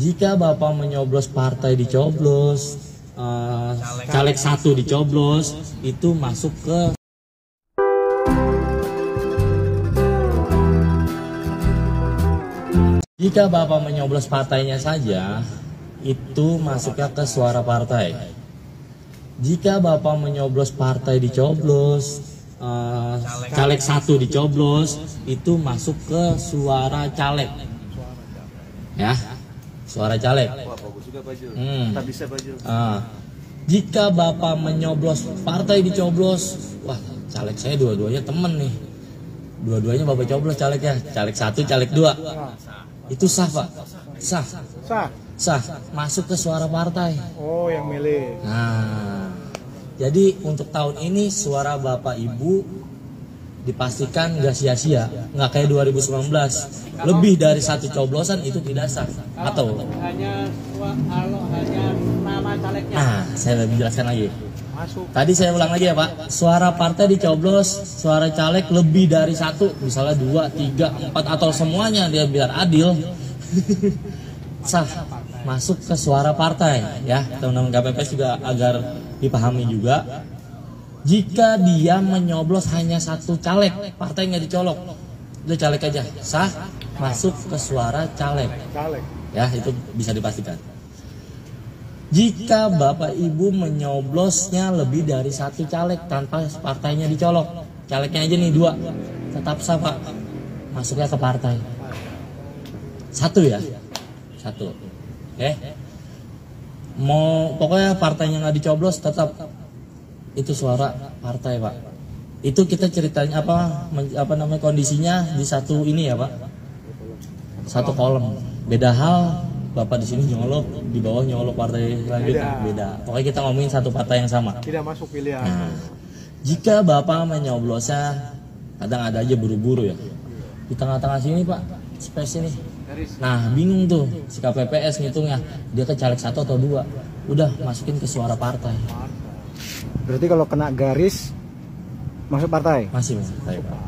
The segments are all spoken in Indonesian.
Jika Bapak menyoblos partai dicoblos, caleg satu dicoblos, itu masuk ke jika Bapak menyoblos partainya saja, itu masuknya ke suara partai. Jika Bapak menyoblos partai dicoblos, caleg satu dicoblos, itu masuk ke suara caleg. Ya, suara caleg. Jika Bapak menyoblos partai dicoblos, wah caleg saya dua-duanya temen nih. Dua-duanya Bapak coblos calegnya, caleg satu, caleg dua. Itu sah Pak? Sah. Sah. Masuk ke suara partai. Oh, yang milih. Nah, jadi untuk tahun ini suara Bapak Ibu dipastikan nggak sia-sia, nggak kayak 2019. Lebih dari satu coblosan itu tidak sah. Atau hanya nama calegnya. Nah, saya lebih jelaskan lagi. Masuk. Tadi saya ulang lagi ya Pak, suara partai dicoblos, suara caleg lebih dari satu, misalnya 2, 3, 4 atau semuanya dia biar adil, sah masuk ke suara partai ya. Teman-teman KPPS juga agar dipahami juga. Jika dia menyoblos hanya satu caleg, partai nggak dicolok, udah caleg aja, sah masuk ke suara caleg. Ya itu bisa dipastikan. Jika Bapak Ibu menyoblosnya lebih dari satu caleg tanpa partainya dicolok, calegnya aja nih 2, tetap sah Pak, masuknya ke partai. Satu ya, satu. Oke. Mau pokoknya partainya nggak dicoblos tetap itu suara partai Pak. Itu kita ceritanya apa namanya kondisinya di satu ini ya Pak, satu kolom. Beda hal. Bapak di sini nyolok, di bawah nyolok partai selanjutnya beda. Pokoknya kita ngomongin satu partai yang sama. Tidak masuk pilihan. Nah, jika Bapak menyoblosnya, kadang ada aja buru-buru ya. Di tengah-tengah sini Pak, space ini. Nah, bingung tuh si KPPS ngitungnya. Dia ke caleg 1 atau 2. Udah masukin ke suara partai. Berarti kalau kena garis masuk partai. Masih partai Pak.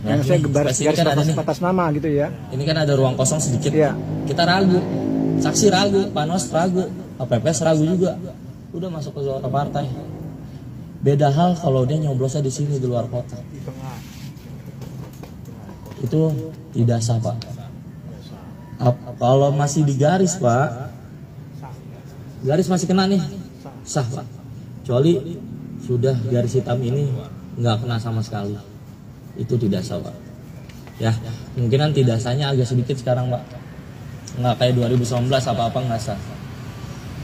Yang saya garis kan atas nama gitu ya. Ini kan ada ruang kosong sedikit. Iya. Kita ragu. Saksi ragu, Panos ragu, KPPS ragu juga. Udah masuk ke suara partai. Beda hal kalau dia nyoblosnya di sini di luar kota. Itu tidak sah Pak. Kalau masih di garis Pak, garis masih kena nih, sah Pak. Kecuali sudah garis hitam ini nggak kena sama sekali, itu tidak sah Pak. Ya, kemungkinan tidak sahnya agak sedikit sekarang Pak. Nggak kayak 2019 apa-apa nggak sah.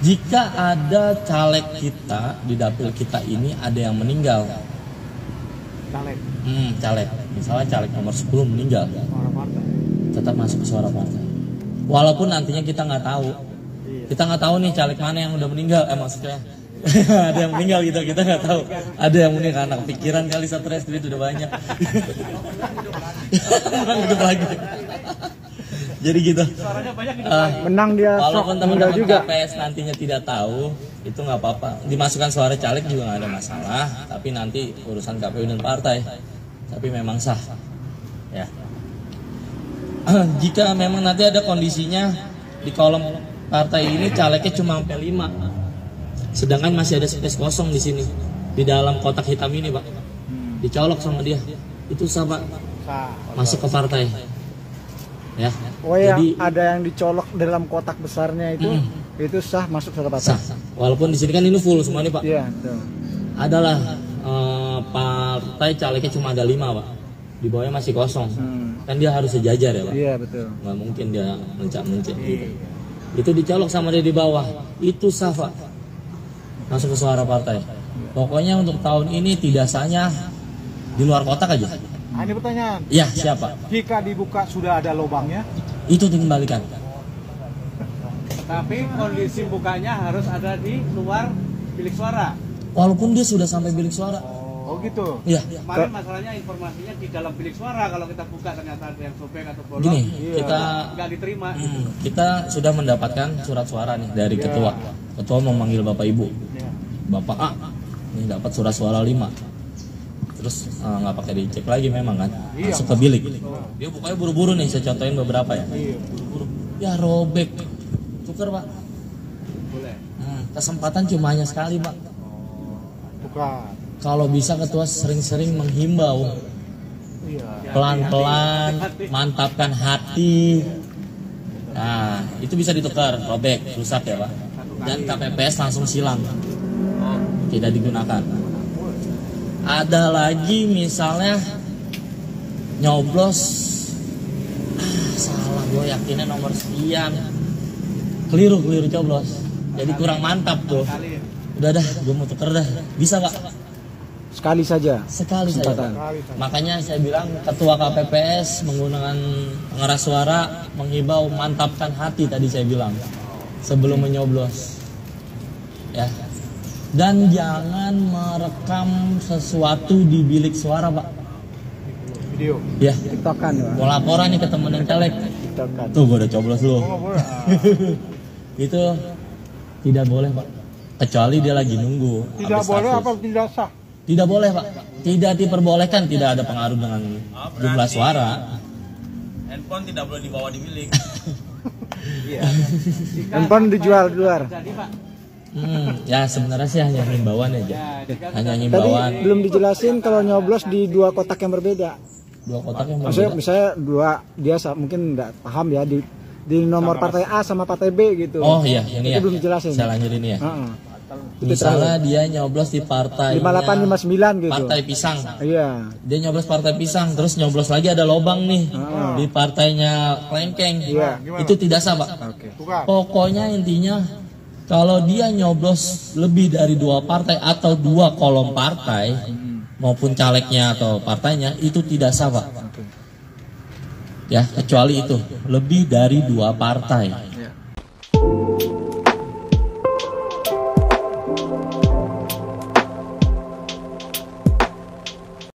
Jika ada caleg kita di dapil kita ini ada yang meninggal, caleg, misalnya caleg nomor 10 meninggal, tetap masuk ke suara partai. Walaupun nantinya kita nggak tahu nih caleg mana yang udah meninggal, maksudnya ada yang meninggal gitu, kita nggak tahu. Ada yang meninggal karena pikiran kali, stres, duit udah banyak. Hidup lagi. Jadi gitu. Menang dia. Walaupun teman-teman KPS nantinya tidak tahu, itu nggak apa-apa. Dimasukkan suara caleg juga nggak ada masalah. Tapi nanti urusan KPU dan partai. Tapi memang sah. Ya. Jika memang nanti ada kondisinya di kolom partai ini calegnya cuma sampai 5, sedangkan masih ada space kosong di sini di dalam kotak hitam ini Pak, dicolok sama dia, itu sah Pak, masuk ke partai. Ya. Oh ya, jadi ada yang dicolok dalam kotak besarnya itu sah masuk suara partai. Sah. Walaupun di sini kan ini full semua nih Pak. Iya, betul. Adalah partai calegnya cuma ada 5 Pak. Di bawahnya masih kosong. Kan dia harus sejajar ya Pak. Iya, betul. Nggak mungkin dia mencak-mencak gitu. Itu dicolok sama dia di bawah. Itu sah Pak, masuk ke suara partai. Pokoknya untuk tahun ini tidak sahnya di luar kotak aja. Nah, ini pertanyaan. Iya, siapa? Jika dibuka sudah ada lubangnya, itu dikembalikan. Tapi kondisi bukanya harus ada di luar bilik suara. Walaupun dia sudah sampai bilik suara. Oh gitu. Iya. Kemarin masalahnya informasinya di dalam bilik suara, kalau kita buka ternyata ada yang sobek atau bolong. Gini, kita nggak diterima. Kita sudah mendapatkan surat suara nih dari ketua. Ketua memanggil Bapak Ibu. Bapak A, ini dapat surat suara 5. Terus nggak pakai dicek lagi memang kan, masuk ke bilik. Dia bukanya buru-buru nih, saya contohin beberapa ya. Buru-buru, ya robek, itu tuker Pak. Boleh. Kesempatan cuma hanya sekali Pak. Tukar. Kalau bisa ketua sering-sering menghimbau, Iya. pelan-pelan, mantapkan hati. Nah, itu bisa ditukar, robek, rusak ya Pak. Dan KPPS langsung silang, tidak digunakan. Ada lagi misalnya nyoblos, salah gue yakinnya nomor sekian, keliru coblos, jadi kurang mantap tuh. Kali. Udah dah, gue mau tuker dah, bisa Pak. Sekali saja. Sekali saja. Kesempatan. Makanya saya bilang ketua KPPS menggunakan pengeras suara menghimbau mantapkan hati tadi saya bilang sebelum menyoblos. Ya. Dan jangan merekam sesuatu di bilik suara, Pak. Video. Ya. TikTokan ya. Mau laporan nih ke temen yang caleg. TikTokan. Tuh gue udah coblos lu. Itu tidak boleh, Pak. Kecuali dia lagi nunggu. Tidak update boleh status. apa tidak sah? Tidak boleh Pak, tidak diperbolehkan, tidak ada pengaruh dengan jumlah suara. Handphone tidak boleh dibawa di bilik. Handphone dijual di luar. Jadi Pak. Ya sebenarnya sih hanya himbauan aja, Ya, jika hanya Tadi himbauan. belum dijelasin kalau nyoblos di dua kotak yang berbeda. Dua kotak yang Maksudnya berbeda. misalnya dua dia mungkin nggak paham ya di nomor partai A sama partai B gitu. Oh iya, ini Itu ya. belum dijelasin. Saya lanjutin ya. Heeh. Misalnya dia nyoblos di partai 5859 gitu. Partai Pisang. Iya. Dia nyoblos partai Pisang, terus nyoblos lagi ada lobang nih di partainya Klengkeng. Iya. Itu tidak sah Pak. Oke. Pokoknya intinya kalau dia nyoblos lebih dari dua partai atau dua kolom partai maupun calegnya atau partainya itu tidak sah Pak. Ya kecuali itu lebih dari dua partai. Iya.